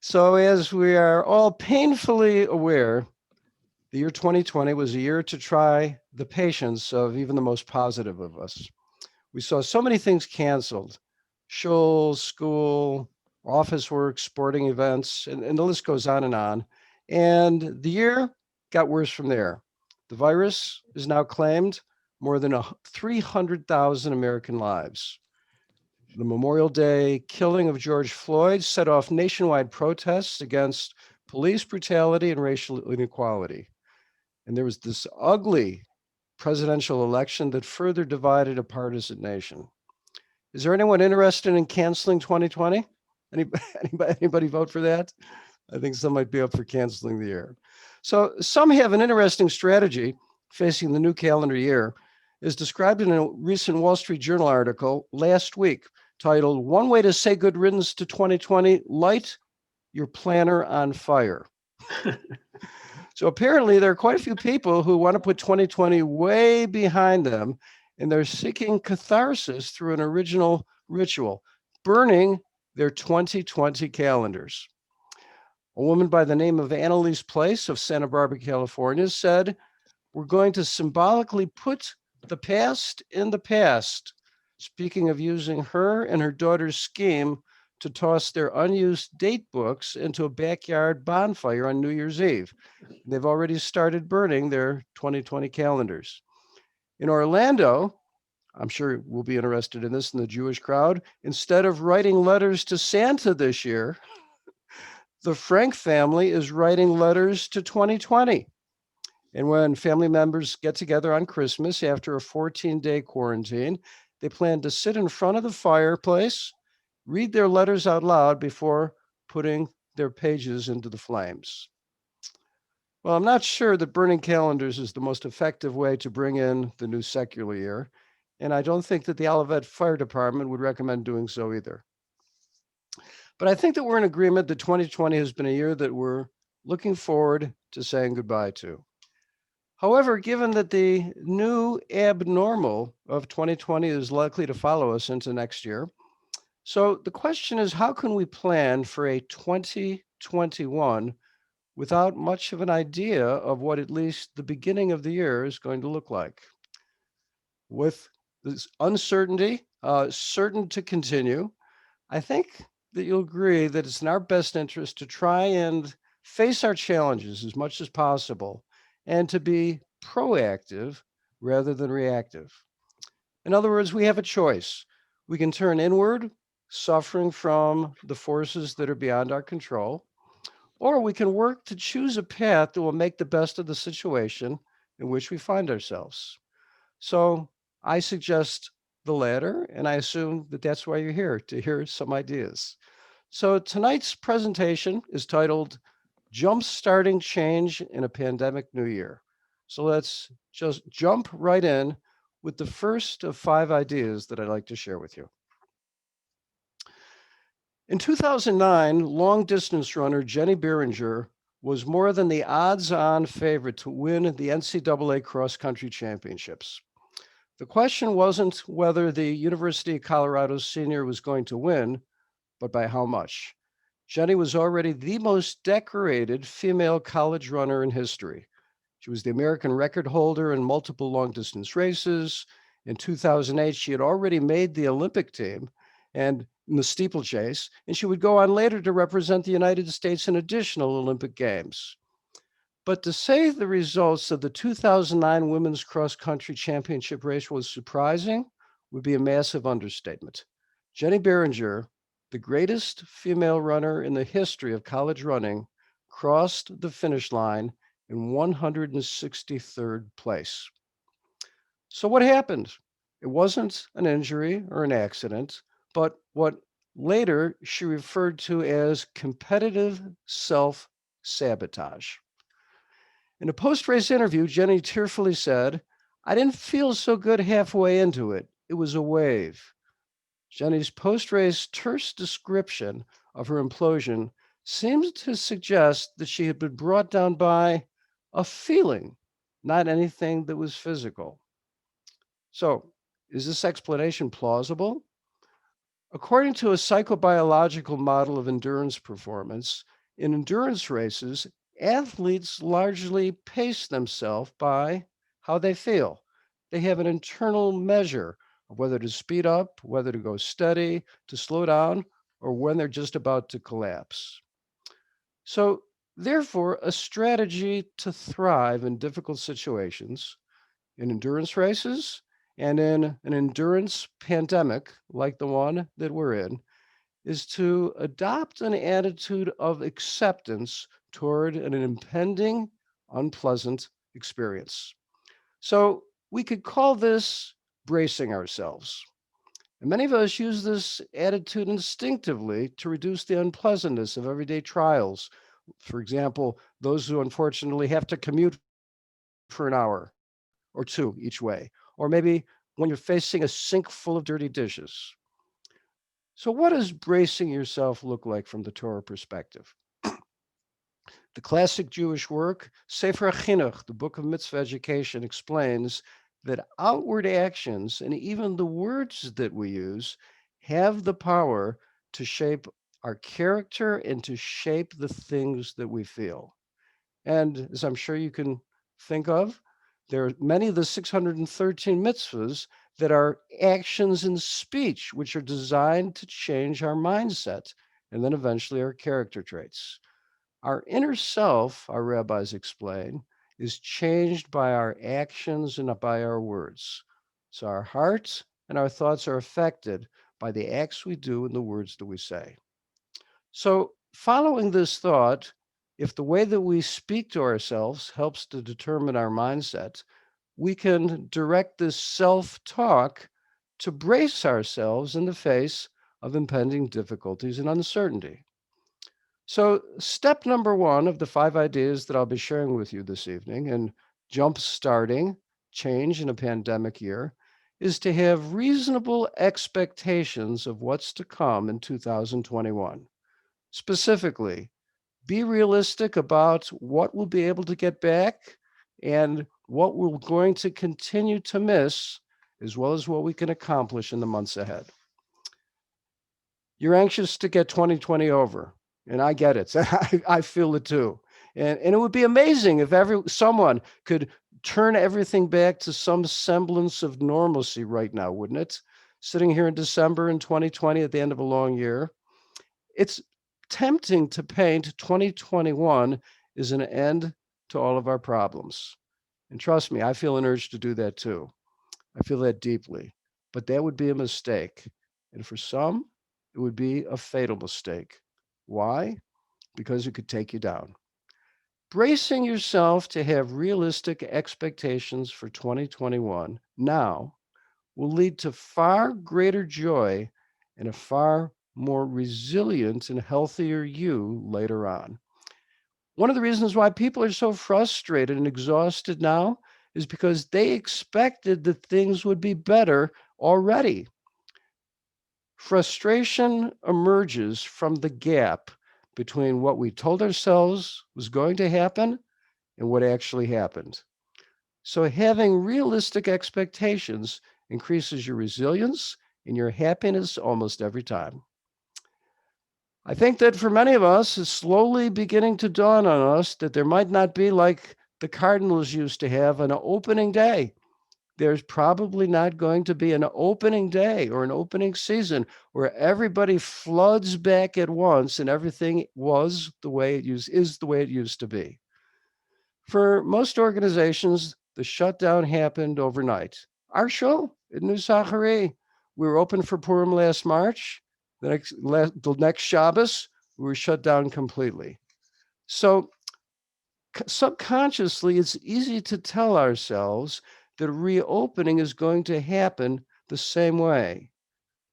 So, as we are all painfully aware, the year 2020 was a year to try the patience of even the most positive of us. We saw so many things canceled: shows, school, office work, sporting events, and the list goes on and on. And the year got worse from there. The virus is now claimed more than 300,000 American lives. The Memorial Day killing of George Floyd set off nationwide protests against police brutality and racial inequality. And there was this ugly presidential election that further divided a partisan nation. Is there anyone interested in canceling 2020? Anybody vote for that? I think some might be up for canceling the year. So some have an interesting strategy facing the new calendar year, as described in a recent Wall Street Journal article last week titled "One Way to Say Good Riddance to 2020: Light Your Planner on Fire." So apparently, there are quite a few people who want to put 2020 way behind them, and they're seeking catharsis through an original ritual: burning their 2020 calendars. A woman by the name of Annalise Place of Santa Barbara, California, said, "We're going to symbolically put the past in the past." Speaking of using her and her daughter's scheme to toss their unused date books into a backyard bonfire on New Year's Eve. They've already started burning their 2020 calendars. In Orlando, I'm sure we'll be interested in this in the Jewish crowd, instead of writing letters to Santa this year, the Frank family is writing letters to 2020. And when family members get together on Christmas after a 14-day quarantine, they plan to sit in front of the fireplace, read their letters out loud before putting their pages into the flames. Well, I'm not sure that burning calendars is the most effective way to bring in the new secular year, and I don't think that the Olivet Fire Department would recommend doing so either. But I think that we're in agreement that 2020 has been a year that we're looking forward to saying goodbye to. However, given that the new abnormal of 2020 is likely to follow us into next year, so the question is, how can we plan for a 2021 without much of an idea of what at least the beginning of the year is going to look like? With this uncertainty certain to continue, I think that you'll agree that it's in our best interest to try and face our challenges as much as possible and to be proactive rather than reactive. In other words, we have a choice. We can turn inward, suffering from the forces that are beyond our control, or we can work to choose a path that will make the best of the situation in which we find ourselves. So I suggest the latter, and I assume that that's why you're here, to hear some ideas. So tonight's presentation is titled Jumpstarting Change in a Pandemic New Year. So let's just jump right in with the first of 5 ideas that I'd like to share with you. In 2009, long distance runner Jenny Behringer was more than the odds on favorite to win the NCAA cross country championships. The question wasn't whether the University of Colorado senior was going to win, but by how much. Jenny was already the most decorated female college runner in history. She was the American record holder in multiple long distance races. In 2008, she had already made the Olympic team and in the steeplechase, and she would go on later to represent the United States in additional Olympic Games. But to say the results of the 2009 Women's Cross Country Championship race was surprising would be a massive understatement. Jenny Behringer, the greatest female runner in the history of college running, crossed the finish line in 163rd place. So what happened? It wasn't an injury or an accident, but what later she referred to as competitive self-sabotage. In a post-race interview, Jenny tearfully said, "I didn't feel so good halfway into it. It was a wave." Jenny's post-race terse description of her implosion seems to suggest that she had been brought down by a feeling, not anything that was physical. So, is this explanation plausible? According to a psychobiological model of endurance performance, in endurance races, athletes largely pace themselves by how they feel. They have an internal measure of whether to speed up, whether to go steady, to slow down, or when they're just about to collapse. So, therefore, a strategy to thrive in difficult situations, in endurance races, and in an endurance pandemic like the one that we're in, is to adopt an attitude of acceptance toward an impending, unpleasant experience. So we could call this bracing ourselves. And many of us use this attitude instinctively to reduce the unpleasantness of everyday trials. For example, those who unfortunately have to commute for an hour or two each way, or maybe when you're facing a sink full of dirty dishes. So, what does bracing yourself look like from the Torah perspective? The classic Jewish work, Sefer Chinuch, the Book of Mitzvah Education, explains that outward actions and even the words that we use have the power to shape our character and to shape the things that we feel. And as I'm sure you can think of, there are many of the 613 mitzvahs that are actions and speech, which are designed to change our mindset and then eventually our character traits. Our inner self, our rabbis explain, is changed by our actions and by our words. So our hearts and our thoughts are affected by the acts we do and the words that we say. So, following this thought, if the way that we speak to ourselves helps to determine our mindset, we can direct this self talk to brace ourselves in the face of impending difficulties and uncertainty. So, step number one of the 5 ideas that I'll be sharing with you this evening in Jumpstarting Change in a Pandemic Year is to have reasonable expectations of what's to come in 2021. Specifically, be realistic about what we'll be able to get back and what we're going to continue to miss, as well as what we can accomplish in the months ahead. You're anxious to get 2020 over, and I get it. I feel it too. And it would be amazing if someone could turn everything back to some semblance of normalcy right now, wouldn't it? Sitting here in December in 2020 at the end of a long year, it's tempting to paint 2021 as an end to all of our problems. And trust me, I feel an urge to do that too. I feel that deeply. But that would be a mistake. And for some, it would be a fatal mistake. Why? Because it could take you down. Bracing yourself to have realistic expectations for 2021 now will lead to far greater joy and a far more resilient and healthier you later on. One of the reasons why people are so frustrated and exhausted now is because they expected that things would be better already. Frustration emerges from the gap between what we told ourselves was going to happen and what actually happened. So, having realistic expectations increases your resilience and your happiness almost every time. I think that for many of us, it's slowly beginning to dawn on us that there might not be like the Cardinals used to have an opening day. There's probably not going to be an opening day or an opening season where everybody floods back at once and everything was the way it used is the way it used to be. For most organizations, the shutdown happened overnight. Our show at New Sachari, we were open for Purim last March. The next Shabbos, we were shut down completely. So subconsciously, it's easy to tell ourselves that reopening is going to happen the same way.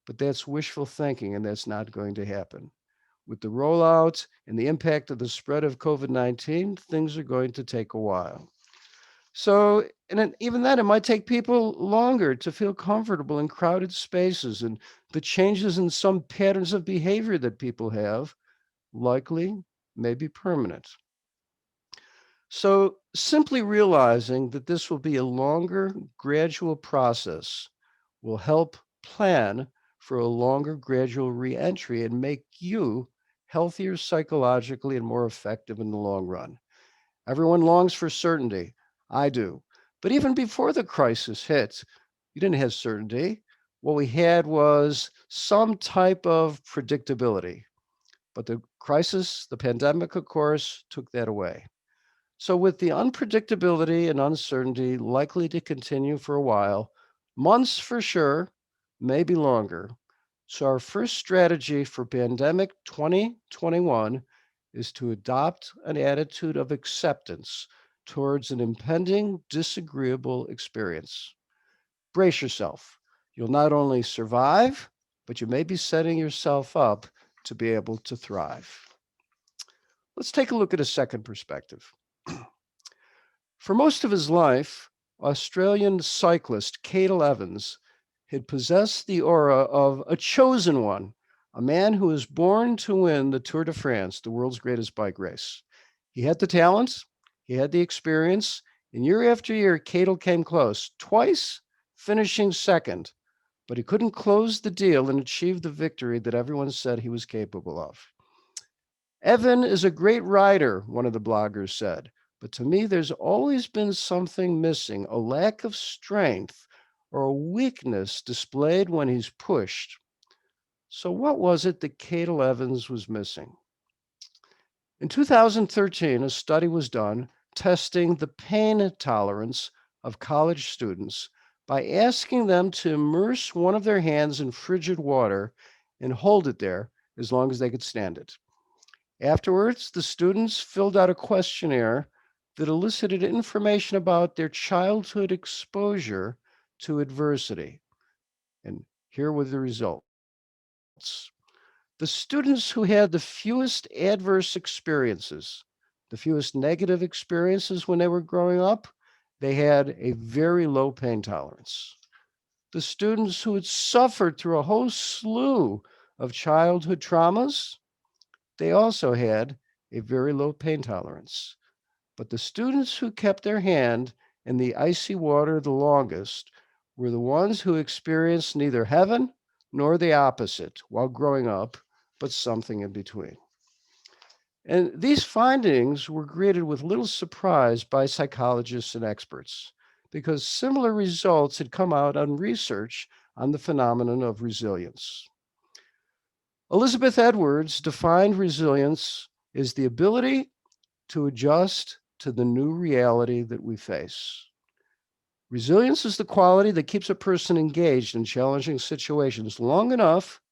But that's wishful thinking, and that's not going to happen. With the rollout and the impact of the spread of COVID 19, things are going to take a while. So, and then, even then, it might take people longer to feel comfortable in crowded spaces, and the changes in some patterns of behavior that people have likely may be permanent. So, simply realizing that this will be a longer, gradual process will help plan for a longer gradual reentry and make you healthier psychologically and more effective in the long run. Everyone longs for certainty. I do. But even before the crisis hit, you didn't have certainty. What we had was some type of predictability. But the crisis, the pandemic, of course, took that away. So, with the unpredictability and uncertainty likely to continue for a while, months for sure, maybe longer. So, our first strategy for pandemic 2021 is to adopt an attitude of acceptance towards an impending disagreeable experience. Brace yourself. You'll not only survive, but you may be setting yourself up to be able to thrive. Let's take a look at a second perspective. For most of his life, Australian cyclist Cadel Evans had possessed the aura of a chosen one, a man who was born to win the Tour de France, the world's greatest bike race. He had the talent, he had the experience, and year after year, Cadel came close, twice finishing second, but he couldn't close the deal and achieve the victory that everyone said he was capable of. Evan is a great rider, one of the bloggers said, but to me, there's always been something missing, a lack of strength or a weakness displayed when he's pushed. So, what was it that Cadel Evans was missing? In 2013, a study was done testing the pain tolerance of college students by asking them to immerse one of their hands in frigid water and hold it there as long as they could stand it. Afterwards, the students filled out a questionnaire that elicited information about their childhood exposure to adversity. And here were the results. The students who had the fewest adverse experiences, the fewest negative experiences when they were growing up, they had a very low pain tolerance. The students who had suffered through a whole slew of childhood traumas, they also had a very low pain tolerance. But the students who kept their hand in the icy water the longest were the ones who experienced neither heaven nor the opposite while growing up, but something in between. And these findings were greeted with little surprise by psychologists and experts because similar results had come out on research on the phenomenon of resilience. Elizabeth Edwards defined resilience as the ability to adjust to the new reality that we face. Resilience is the quality that keeps a person engaged in challenging situations long enough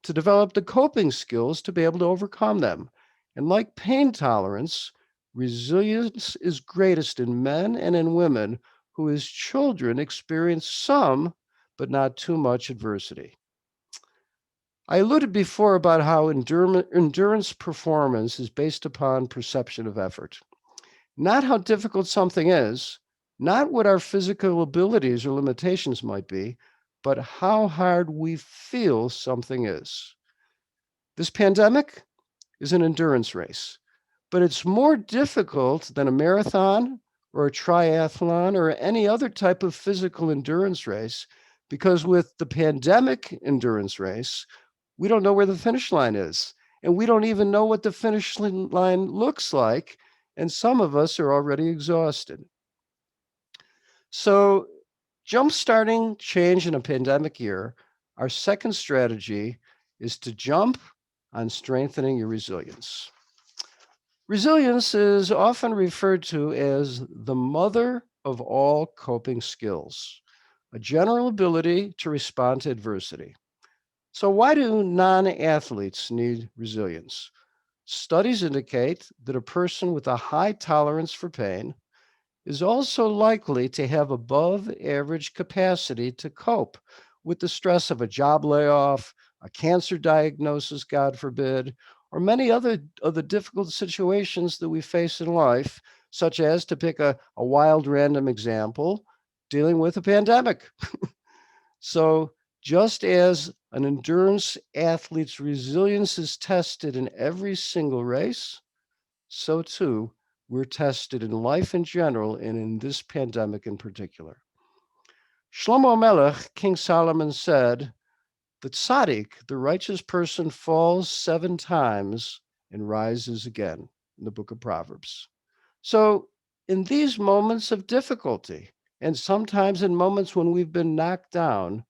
to develop the coping skills to be able to overcome them. And like pain tolerance, resilience is greatest in men and in women who, as children, experience some, but not too much adversity. I alluded before about how endurance performance is based upon perception of effort. Not how difficult something is, not what our physical abilities or limitations might be, but how hard we feel something is. This pandemic is an endurance race, but it's more difficult than a marathon or a triathlon or any other type of physical endurance race because with the pandemic endurance race, we don't know where the finish line is. And we don't even know what the finish line looks like. And some of us are already exhausted. So, jumpstarting change in a pandemic year, our second strategy is to jump on strengthening your resilience. Resilience is often referred to as the mother of all coping skills, a general ability to respond to adversity. So, why do non athletes need resilience? Studies indicate that a person with a high tolerance for pain is also likely to have above average capacity to cope with the stress of a job layoff, a cancer diagnosis, God forbid, or many other of the difficult situations that we face in life, such as, to pick a wild random example, dealing with a pandemic. So, just as an endurance athlete's resilience is tested in every single race, so too we're tested in life in general and in this pandemic in particular. Shlomo Melech, King Solomon said, The tzaddik, the righteous person, falls 7 times and rises again in the book of Proverbs. So, in these moments of difficulty, and sometimes in moments when we've been knocked down,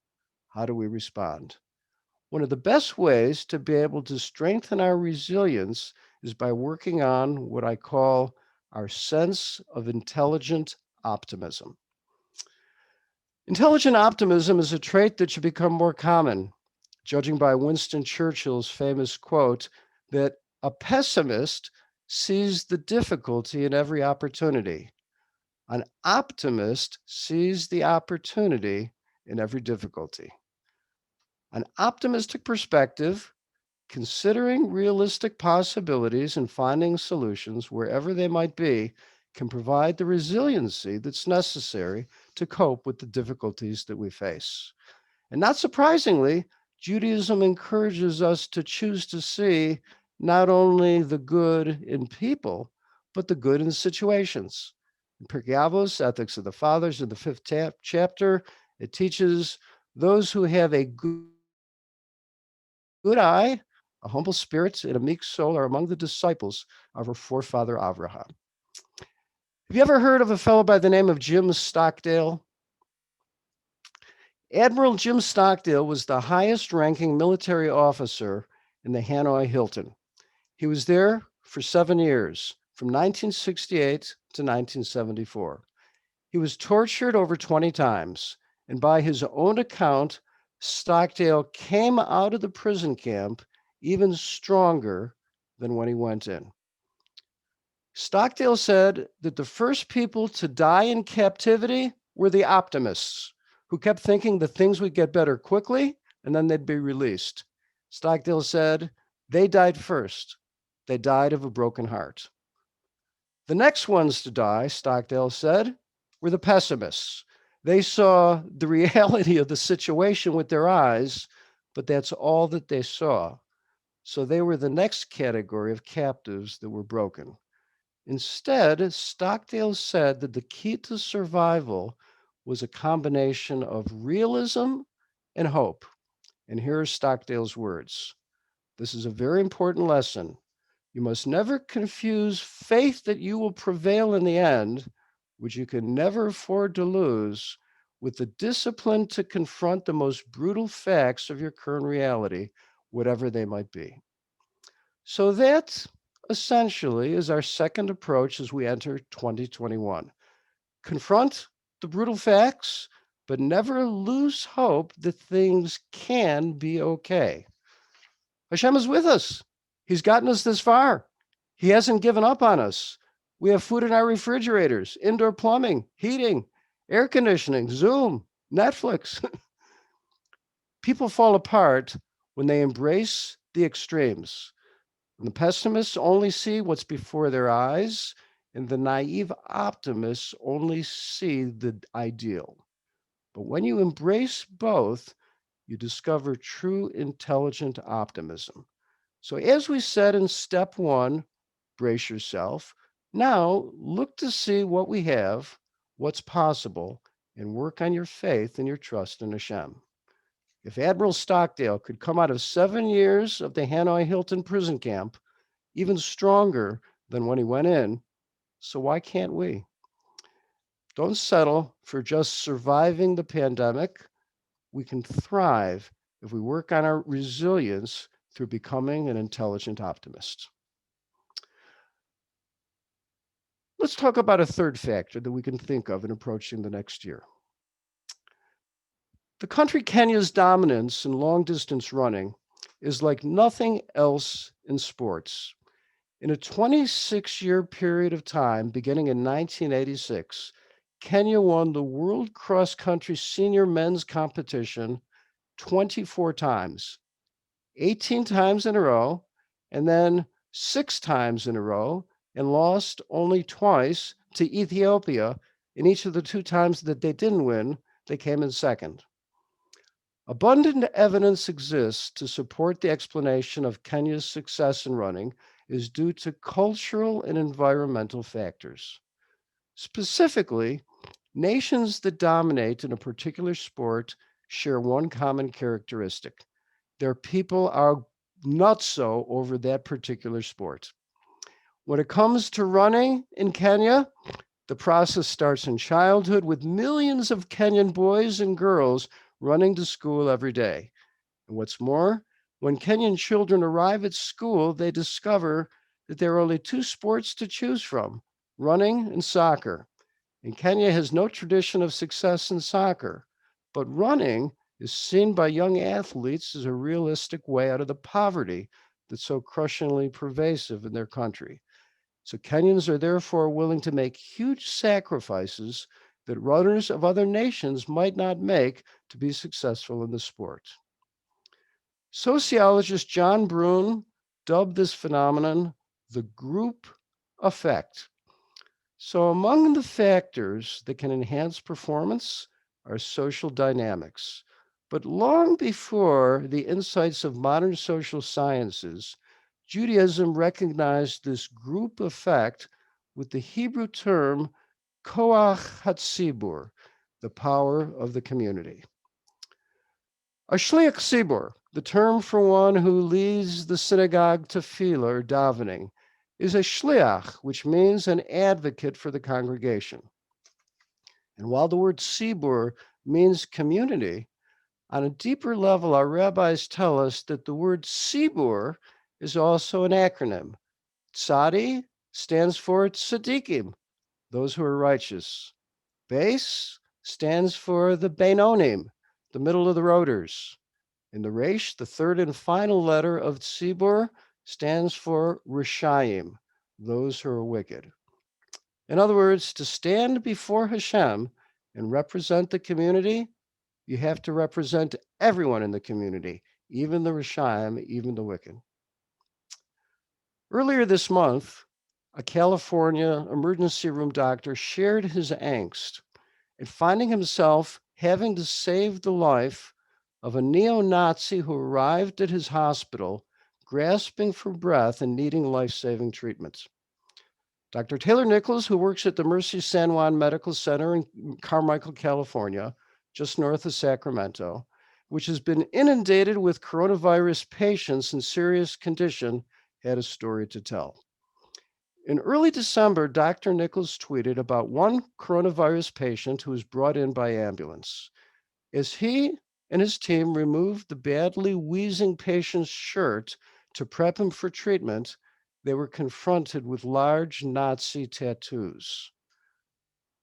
how do we respond? One of the best ways to be able to strengthen our resilience is by working on what I call our sense of intelligent optimism. Intelligent optimism is a trait that should become more common, judging by Winston Churchill's famous quote that a pessimist sees the difficulty in every opportunity. An optimist sees the opportunity in every difficulty. An optimistic perspective, considering realistic possibilities and finding solutions wherever they might be, can provide the resiliency that's necessary to cope with the difficulties that we face. And not surprisingly, Judaism encourages us to choose to see not only the good in people, but the good in situations. In Pirkei Avos, Ethics of the Fathers, in the fifth chapter, it teaches those who have a good eye, a humble spirit, and a meek soul are among the disciples of our forefather Abraham. Have you ever heard of a fellow by the name of Jim Stockdale? Admiral Jim Stockdale was the highest ranking military officer in the Hanoi Hilton. He was there for 7 years, from 1968 to 1974. He was tortured over 20 times, and by his own account, Stockdale came out of the prison camp even stronger than when he went in. Stockdale said that the first people to die in captivity were the optimists, who kept thinking that things would get better quickly and then they'd be released. Stockdale said they died first. They died of a broken heart. The next ones to die, Stockdale said, were the pessimists. They saw the reality of the situation with their eyes, but that's all that they saw. So they were the next category of captives that were broken. Instead, Stockdale said that the key to survival was a combination of realism and hope. And here are Stockdale's words. This is a very important lesson. You must never confuse faith that you will prevail in the end, which you can never afford to lose, with the discipline to confront the most brutal facts of your current reality, whatever they might be. So that essentially is our second approach as we enter 2021. Confront the brutal facts, but never lose hope that things can be okay. Hashem is with us. He's gotten us this far. He hasn't given up on us. We have food in our refrigerators, indoor plumbing, heating, air conditioning, Zoom, Netflix. People fall apart when they embrace the extremes. And the pessimists only see what's before their eyes, and the naive optimists only see the ideal. But when you embrace both, you discover true intelligent optimism. So, as we said in step one, brace yourself. Now, look to see what we have, what's possible, and work on your faith and your trust in Hashem. If Admiral Stockdale could come out of 7 years of the Hanoi Hilton prison camp even stronger than when he went in, so why can't we? Don't settle for just surviving the pandemic. We can thrive if we work on our resilience through becoming an intelligent optimist. Let's talk about a third factor that we can think of in approaching the next year. The country Kenya's dominance in long distance running is like nothing else in sports. In a 26-year period of time, beginning in 1986, Kenya won the World Cross Country Senior Men's Competition 24 times, 18 times in a row, and then 6 times in a row, and lost only twice to Ethiopia. In each of the 2 times that they didn't win, they came in second. Abundant evidence exists to support the explanation of Kenya's success in running is due to cultural and environmental factors. Specifically, nations that dominate in a particular sport share one common characteristic. Their people are nutso over that particular sport. When it comes to running in Kenya, the process starts in childhood with millions of Kenyan boys and girls running to school every day. And what's more, when Kenyan children arrive at school, they discover that there are only two sports to choose from: running and soccer. And Kenya has no tradition of success in soccer, but running is seen by young athletes as a realistic way out of the poverty that's so crushingly pervasive in their country. So Kenyans are therefore willing to make huge sacrifices that runners of other nations might not make to be successful in the sport. Sociologist John Brune dubbed this phenomenon the group effect. So, among the factors that can enhance performance are social dynamics. But long before the insights of modern social sciences, Judaism recognized this group effect with the Hebrew term koach hatzibur, the power of the community. A shliach tzibur, the term for one who leads the synagogue tefillah or davening, is a shliach, which means an advocate for the congregation. And while the word tzibur means community, on a deeper level, our rabbis tell us that the word tzibur is also an acronym. Tzadi stands for tzaddikim, those who are righteous. Beis stands for the beinonim, the middle of the roaders. In the Resh, the third and final letter of Tzibur stands for Rishayim, those who are wicked. In other words, to stand before Hashem and represent the community, you have to represent everyone in the community, even the Rishayim, even the wicked. Earlier this month, a California emergency room doctor shared his angst at finding himself having to save the life of a neo-Nazi who arrived at his hospital grasping for breath and needing life-saving treatment. Dr. Taylor Nichols, who works at the Mercy San Juan Medical Center in Carmichael, California, just north of Sacramento, which has been inundated with coronavirus patients in serious condition, had a story to tell. In early December, Dr. Nichols tweeted about one coronavirus patient who was brought in by ambulance. As he and his team removed the badly wheezing patient's shirt to prep him for treatment, they were confronted with large Nazi tattoos.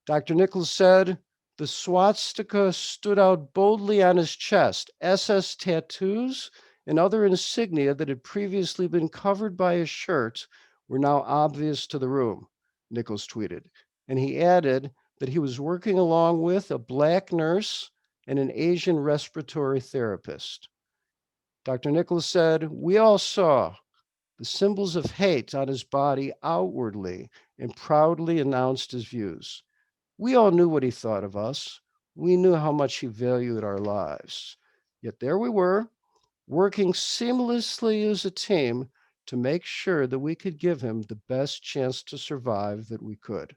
Dr. Nichols said, the swastika stood out boldly on his chest. SS tattoos and other insignia that had previously been covered by his shirt were now obvious to the room, Nichols tweeted. And he added that he was working along with a black nurse and an Asian respiratory therapist. Dr. Nichols said, we all saw the symbols of hate on his body outwardly and proudly announced his views. We all knew what he thought of us. We knew how much he valued our lives. Yet there we were, working seamlessly as a team to make sure that we could give him the best chance to survive that we could.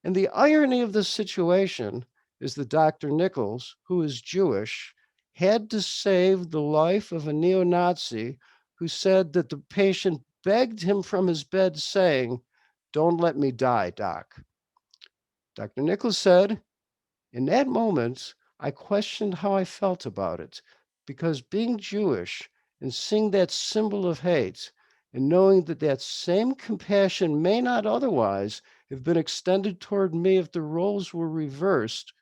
And the irony of this situation is that Dr. Nichols, who is Jewish, had to save the life of a neo-Nazi who said that the patient begged him from his bed saying, don't let me die, doc. Dr. Nichols said, in that moment, I questioned how I felt about it, because being Jewish and seeing that symbol of hate and knowing that that same compassion may not otherwise have been extended toward me if the roles were reversed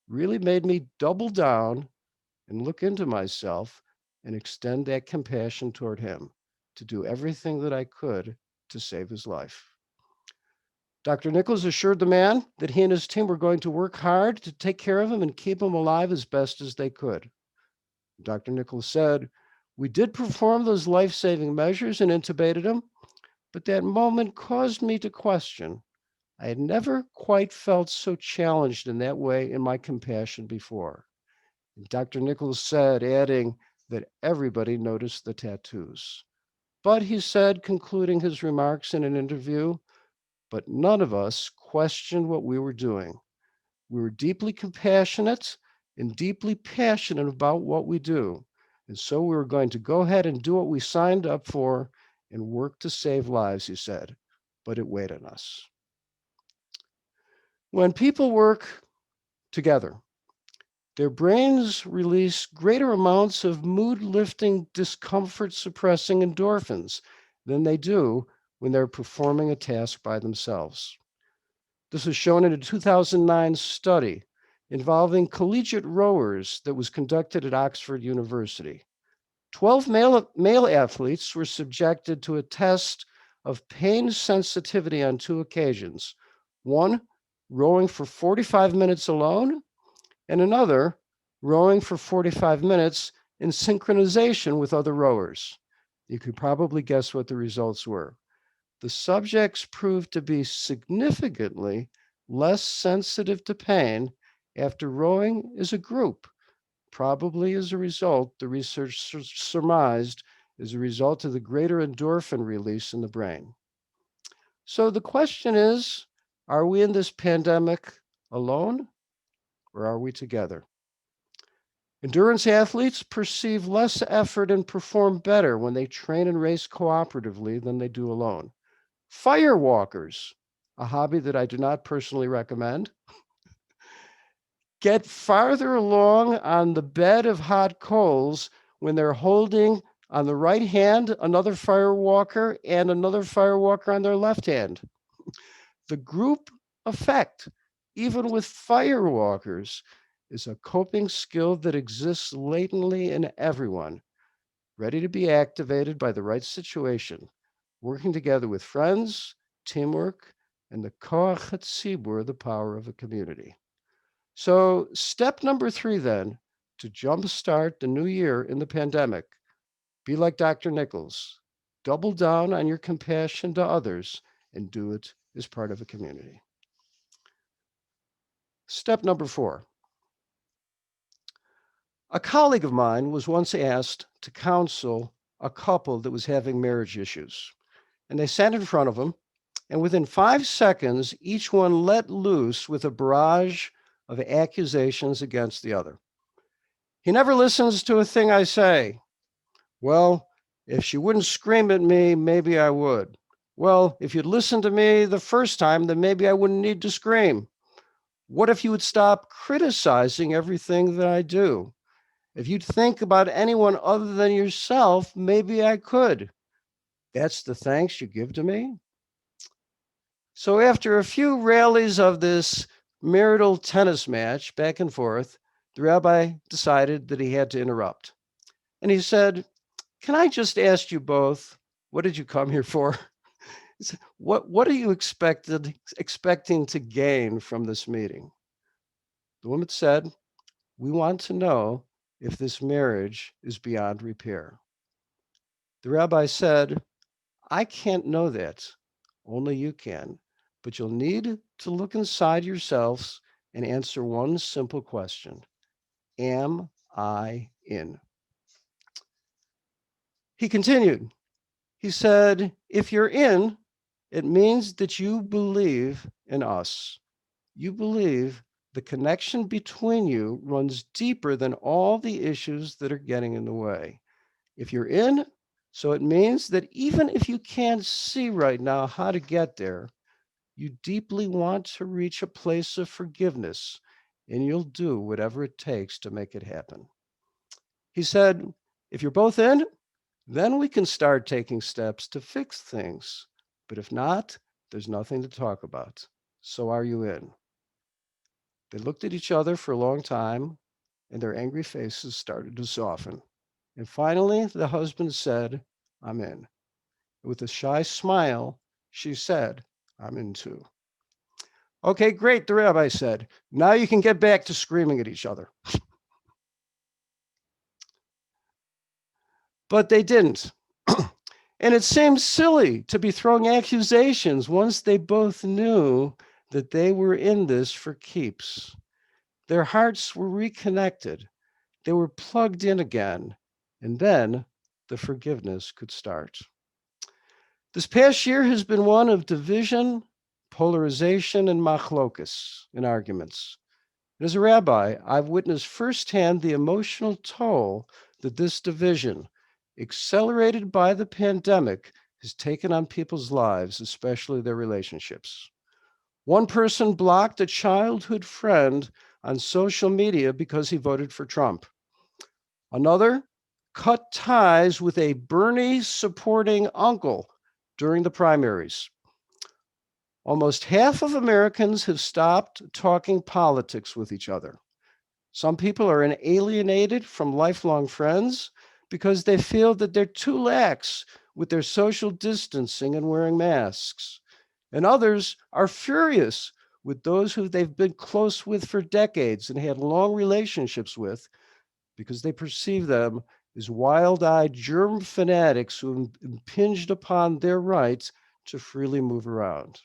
really made me double down and look into myself and extend that compassion toward him to do everything that I could to save his life. Dr. Nichols assured the man that he and his team were going to work hard to take care of him and keep him alive as best as they could. Dr. Nichols said, we did perform those life-saving measures and intubated him, but that moment caused me to question. I had never quite felt so challenged in that way in my compassion before. And Dr. Nichols said, adding that everybody noticed the tattoos. But he said, concluding his remarks in an interview, but none of us questioned what we were doing. We were deeply compassionate and deeply passionate about what we do. And so we were going to go ahead and do what we signed up for and work to save lives, he said. But it weighed on us. When people work together, their brains release greater amounts of mood-lifting, discomfort-suppressing endorphins than they do when they're performing a task by themselves. This was shown in a 2009 study involving collegiate rowers that was conducted at Oxford University. 12 male athletes were subjected to a test of pain sensitivity on two occasions. One, rowing for 45 minutes alone, and another, rowing for 45 minutes in synchronization with other rowers. You could probably guess what the results were. The subjects proved to be significantly less sensitive to pain after rowing as a group, probably as a result, the research surmised, as a result of the greater endorphin release in the brain. So the question is, are we in this pandemic alone, or are we together? Endurance athletes perceive less effort and perform better when they train and race cooperatively than they do alone. Firewalkers, a hobby that I do not personally recommend, get farther along on the bed of hot coals when they're holding on the right hand another firewalker and another firewalker on their left hand. The group effect, even with firewalkers, is a coping skill that exists latently in everyone, ready to be activated by the right situation, working together with friends, teamwork, and the koach hatzibur, the power of a community. So step number 3 then, to jumpstart the new year in the pandemic, be like Dr. Nichols. Double down on your compassion to others and do it as part of a community. Step number 4. A colleague of mine was once asked to counsel a couple that was having marriage issues. And they sat in front of him, and within 5 seconds, each one let loose with a barrage of accusations against the other. He never listens to a thing I say. Well, if she wouldn't scream at me, maybe I would. Well, if you'd listened to me the first time, then maybe I wouldn't need to scream. What if you would stop criticizing everything that I do? If you'd think about anyone other than yourself, maybe I could. That's the thanks you give to me? So after a few rallies of this marital tennis match back and forth, the rabbi decided that he had to interrupt. And he said, "Can I just ask you both, what did you come here for? What are you expecting to gain from this meeting?" The woman said, "We want to know if this marriage is beyond repair." The rabbi said, "I can't know that. Only you can. But you'll need to look inside yourselves and answer one simple question. Am I in?" He continued. He said, "If you're in, it means that you believe in us. You believe the connection between you runs deeper than all the issues that are getting in the way. If you're in, so it means that even if you can't see right now how to get there, you deeply want to reach a place of forgiveness, and you'll do whatever it takes to make it happen." He said, "If you're both in, then we can start taking steps to fix things. But if not, there's nothing to talk about. So are you in?" They looked at each other for a long time, and their angry faces started to soften. And finally, the husband said, "I'm in." With a shy smile, she said, "I'm in too." "Okay, great," the rabbi said. "Now you can get back to screaming at each other." But they didn't. And it seemed silly to be throwing accusations once they both knew that they were in this for keeps. Their hearts were reconnected. They were plugged in again. And then the forgiveness could start. This past year has been one of division, polarization, and machlokas in arguments. And as a rabbi, I've witnessed firsthand the emotional toll that this division, accelerated by the pandemic, has taken on people's lives, especially their relationships. One person blocked a childhood friend on social media because he voted for Trump. Another cut ties with a Bernie supporting uncle during the primaries. Almost half of Americans have stopped talking politics with each other. Some people are alienated from lifelong friends because they feel that they're too lax with their social distancing and wearing masks. And others are furious with those who they've been close with for decades and had long relationships with because they perceive them as wild-eyed germ fanatics who impinged upon their rights to freely move around.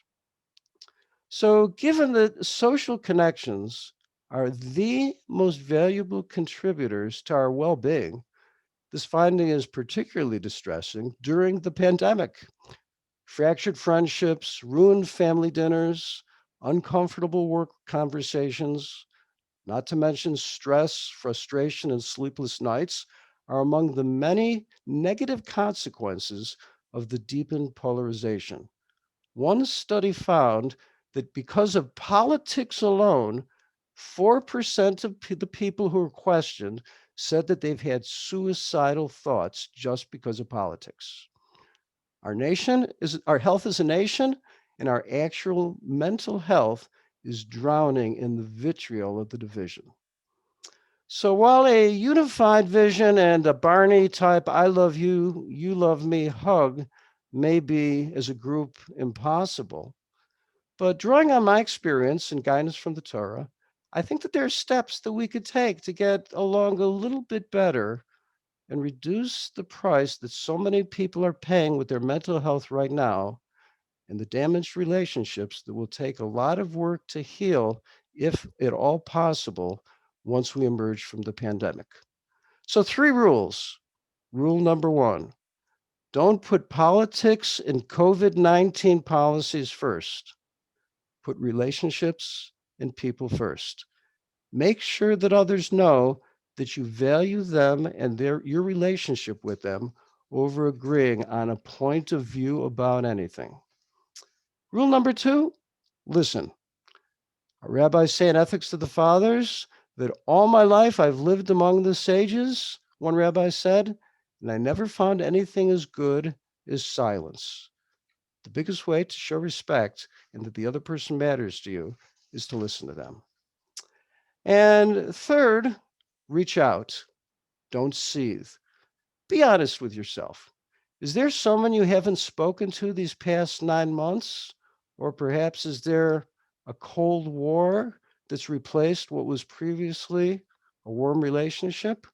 So, given that social connections are the most valuable contributors to our well being, this finding is particularly distressing during the pandemic. Fractured friendships, ruined family dinners, uncomfortable work conversations, not to mention stress, frustration, and sleepless nights, are among the many negative consequences of the deepened polarization. One study found that because of politics alone, 4% of the people who were questioned said that they've had suicidal thoughts just because of politics. Our health as a nation and our actual mental health is drowning in the vitriol of the division. So while a unified vision and a Barney type I love you, you love me hug may be as a group impossible, but drawing on my experience and guidance from the Torah, I think that there are steps that we could take to get along a little bit better and reduce the price that so many people are paying with their mental health right now and the damaged relationships that will take a lot of work to heal, if at all possible, once we emerge from the pandemic. So, three rules. Rule number one, don't put politics and COVID 19 policies first. Put relationships and people first. Make sure that others know that you value them and your relationship with them over agreeing on a point of view about anything. Rule number two, listen. Our rabbis say in Ethics to the Fathers that all my life I've lived among the sages, one rabbi said, and I never found anything as good as silence. The biggest way to show respect and that the other person matters to you is to listen to them. And third, reach out. Don't seethe. Be honest with yourself. Is there someone you haven't spoken to these past 9 months? Or perhaps is there a cold war that's replaced what was previously a warm relationship?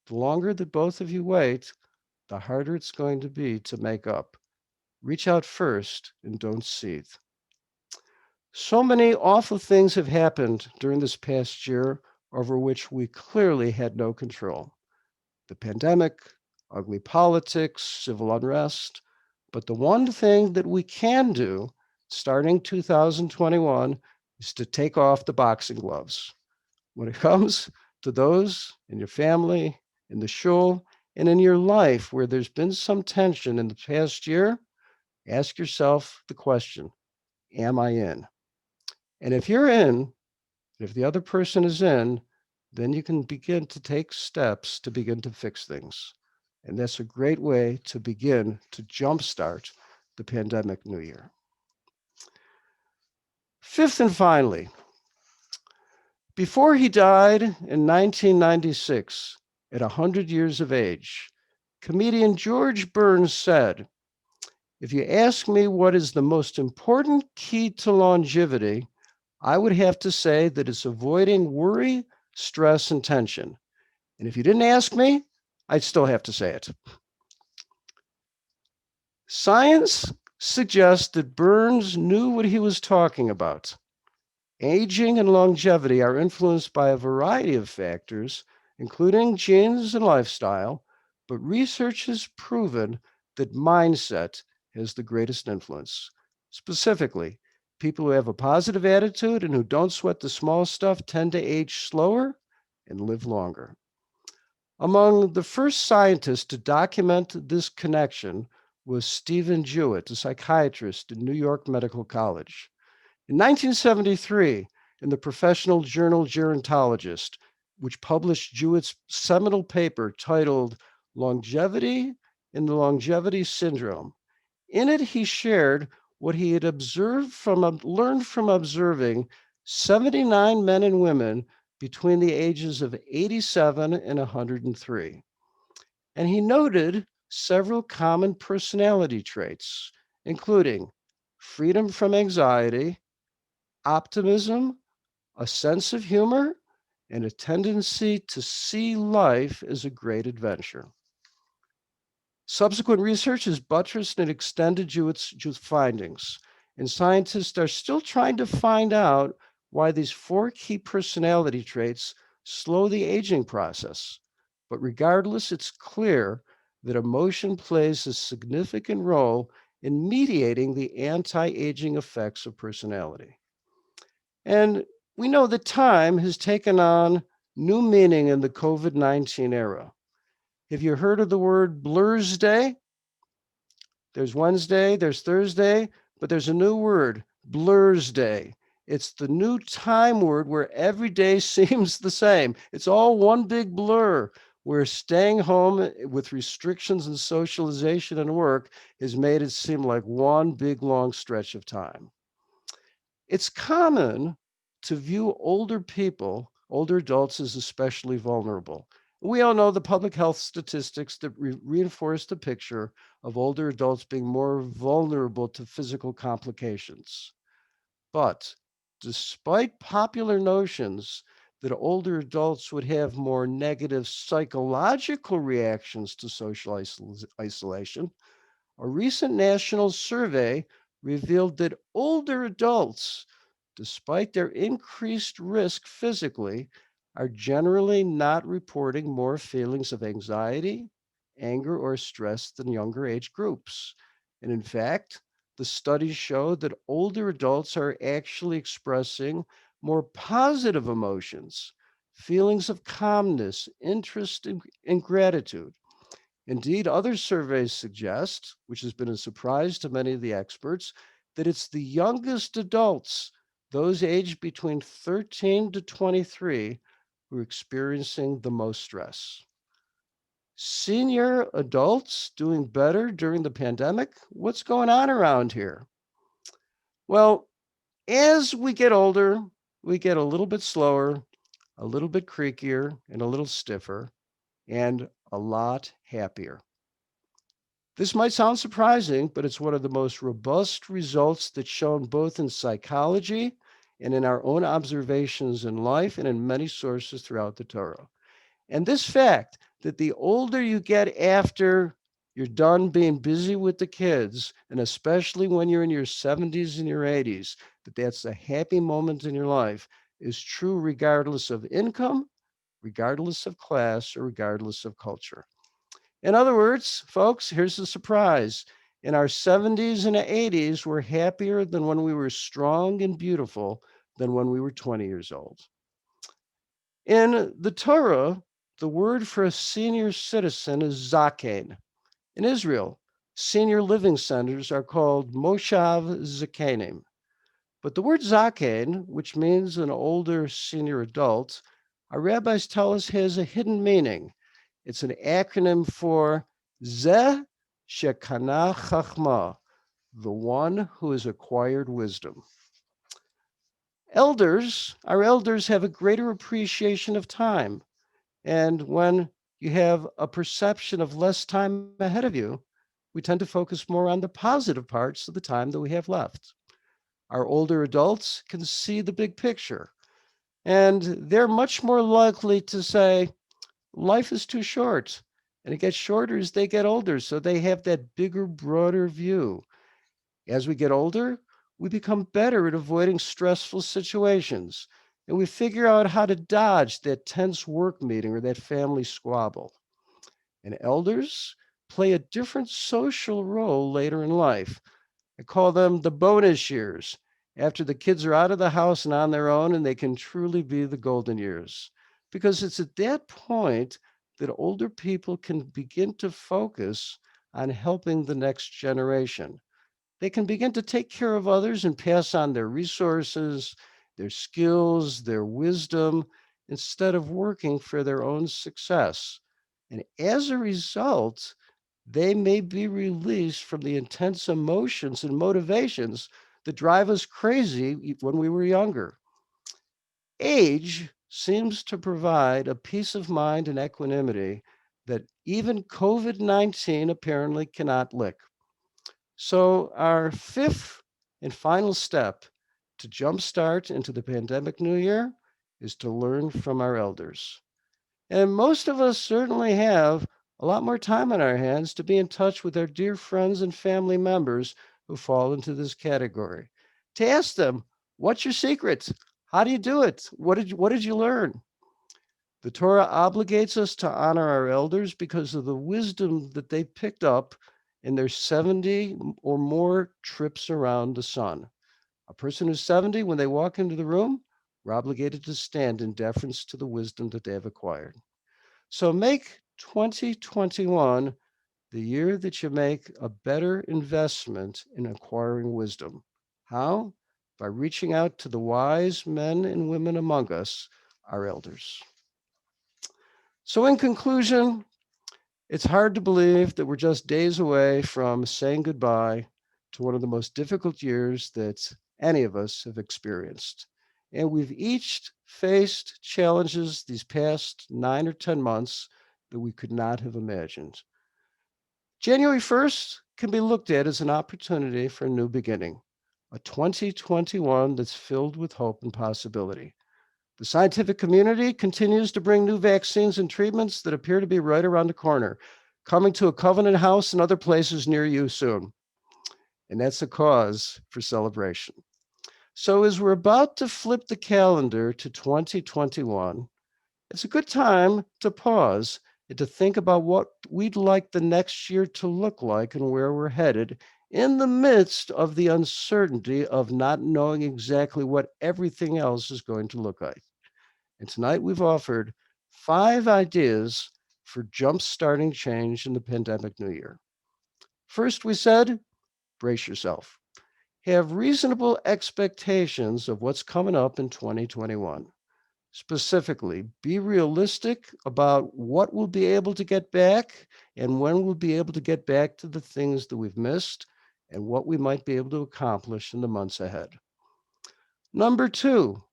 The longer that both of you wait, the harder it's going to be to make up. Reach out first and don't seethe. So many awful things have happened during this past year over which we clearly had no control. The pandemic, ugly politics, civil unrest. But the one thing that we can do starting 2021 is to take off the boxing gloves. When it comes to those in your family, in the shul, and in your life where there's been some tension in the past year, ask yourself the question, am I in? And if you're in, if the other person is in, then you can begin to take steps to begin to fix things. And that's a great way to begin to jumpstart the pandemic new year. Fifth and finally, before he died in 1996 at 100 years of age, comedian George Burns said, "If you ask me what is the most important key to longevity, I would have to say that it's avoiding worry, stress, and tension. And if you didn't ask me, I'd still have to say it." Science suggests that Burns knew what he was talking about. Aging and longevity are influenced by a variety of factors, including genes and lifestyle, but research has proven that mindset has the greatest influence. Specifically, people who have a positive attitude and who don't sweat the small stuff tend to age slower and live longer. Among the first scientists to document this connection was Stephen Jewett, a psychiatrist in New York Medical College. In 1973, in the professional journal Gerontologist, which published Jewett's seminal paper titled Longevity and the Longevity Syndrome. In it, he shared what he had learned from observing 79 men and women between the ages of 87 and 103. And he noted several common personality traits, including freedom from anxiety, optimism, a sense of humor, and a tendency to see life as a great adventure. Subsequent research has buttressed and extended Jewett's findings, and scientists are still trying to find out why these four key personality traits slow the aging process. But regardless, it's clear that emotion plays a significant role in mediating the anti aging effects of personality. And we know that time has taken on new meaning in the COVID-19 era. Have you heard of the word Blur's Day? There's Wednesday, there's Thursday, but there's a new word, Blur's Day. It's the new time word where every day seems the same. It's all one big blur, where staying home with restrictions and socialization and work has made it seem like one big long stretch of time. It's common to view older people, older adults, as especially vulnerable. We all know the public health statistics that reinforce the picture of older adults being more vulnerable to physical complications. But despite popular notions that older adults would have more negative psychological reactions to social isolation, a recent national survey revealed that older adults, despite their increased risk physically, are generally not reporting more feelings of anxiety, anger, or stress than younger age groups. And in fact, the studies show that older adults are actually expressing more positive emotions, feelings of calmness, interest, and gratitude. Indeed, other surveys suggest, which has been a surprise to many of the experts, that it's the youngest adults, those aged between 13 to 23, who are experiencing the most stress. Senior adults doing better during the pandemic? What's going on around here? Well, as we get older, we get a little bit slower, a little bit creakier, and a little stiffer, and a lot happier. This might sound surprising, but it's one of the most robust results that's shown both in psychology and in our own observations in life and in many sources throughout the Torah. And this fact that the older you get after you're done being busy with the kids, and especially when you're in your 70s and your 80s, that's a happy moment in your life, is true regardless of income, regardless of class, or regardless of culture. In other words, folks, here's the surprise. In our 70s and 80s, we're happier than when we were strong and beautiful than when we were 20 years old. In the Torah, the word for a senior citizen is zaken. In Israel, senior living centers are called moshav zakenim. But the word zaken, which means an older senior adult, our rabbis tell us has a hidden meaning. It's an acronym for Zeh Shekana Chachma, the one who has acquired wisdom. Our elders have a greater appreciation of time. And when you have a perception of less time ahead of you, we tend to focus more on the positive parts of the time that we have left. Our older adults can see the big picture, and they're much more likely to say, life is too short, and it gets shorter as they get older. So they have that bigger, broader view. As we get older, we become better at avoiding stressful situations, and we figure out how to dodge that tense work meeting or that family squabble. And elders play a different social role later in life. I call them the bonus years, after the kids are out of the house and on their own, and they can truly be the golden years. Because it's at that point that older people can begin to focus on helping the next generation. They can begin to take care of others and pass on their resources, their skills, their wisdom, instead of working for their own success. And as a result, they may be released from the intense emotions and motivations that drive us crazy when we were younger. Age seems to provide a peace of mind and equanimity that even COVID 19 apparently cannot lick. So, our fifth and final step to jumpstart into the pandemic new year is to learn from our elders. And most of us certainly have a lot more time on our hands to be in touch with our dear friends and family members who fall into this category. To ask them, what's your secret? How do you do it? What did you learn? The Torah obligates us to honor our elders because of the wisdom that they picked up in their 70 or more trips around the sun. A person who's 70, when they walk into the room, we're obligated to stand in deference to the wisdom that they have acquired. So make 2021 the year that you make a better investment in acquiring wisdom. How? By reaching out to the wise men and women among us, our elders. So, in conclusion, it's hard to believe that we're just days away from saying goodbye to one of the most difficult years that any of us have experienced. And we've each faced challenges these past 9 or 10 months that we could not have imagined. January 1st can be looked at as an opportunity for a new beginning, a 2021 that's filled with hope and possibility. The scientific community continues to bring new vaccines and treatments that appear to be right around the corner, coming to a Covenant House and other places near you soon. And that's a cause for celebration. So, as we're about to flip the calendar to 2021, it's a good time to pause and to think about what we'd like the next year to look like and where we're headed in the midst of the uncertainty of not knowing exactly what everything else is going to look like. And tonight we've offered 5 ideas for jump-starting change in the pandemic new year. First, we said, brace yourself. Have reasonable expectations of what's coming up in 2021. Specifically, be realistic about what we'll be able to get back and when we'll be able to get back to the things that we've missed and what we might be able to accomplish in the months ahead. Number two,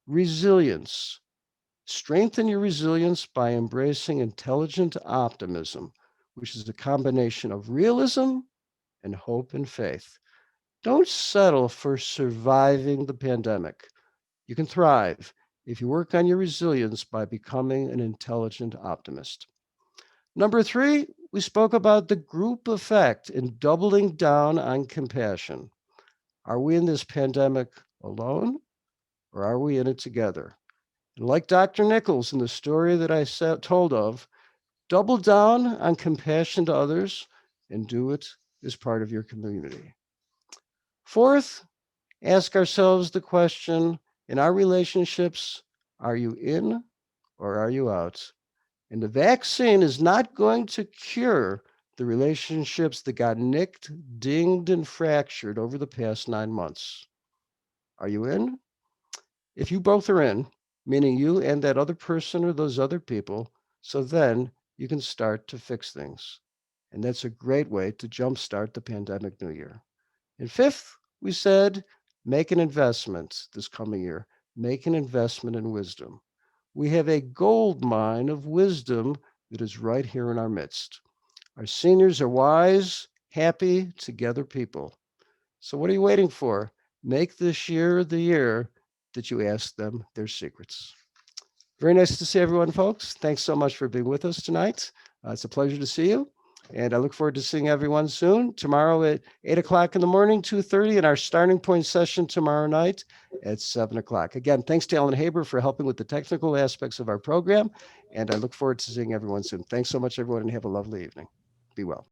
resilience. Strengthen your resilience by embracing intelligent optimism, which is a combination of realism and hope and faith. Don't settle for surviving the pandemic. You can thrive if you work on your resilience by becoming an intelligent optimist. Number three, we spoke about the group effect and doubling down on compassion. Are we in this pandemic alone or are we in it together? And like Dr. Nichols in the story that I told of, double down on compassion to others and do it as part of your community. Fourth, ask ourselves the question in our relationships, are you in or are you out? And the vaccine is not going to cure the relationships that got nicked, dinged, and fractured over the past 9 months. Are you in? If you both are in, meaning you and that other person or those other people, so then you can start to fix things. And that's a great way to jumpstart the pandemic new year. And fifth, we said make an investment this coming year. Make an investment in wisdom. We have a gold mine of wisdom that is right here in our midst. Our seniors are wise, happy, together people. So, what are you waiting for? Make this year the year that you ask them their secrets. Very nice to see everyone, folks. Thanks so much for being with us tonight. It's a pleasure to see you. And I look forward to seeing everyone soon. Tomorrow at 8 o'clock in the morning, 2:30, and our starting point session tomorrow night at 7 o'clock. Again, thanks to Ellen Haber for helping with the technical aspects of our program. And I look forward to seeing everyone soon. Thanks so much, everyone, and have a lovely evening. Be well.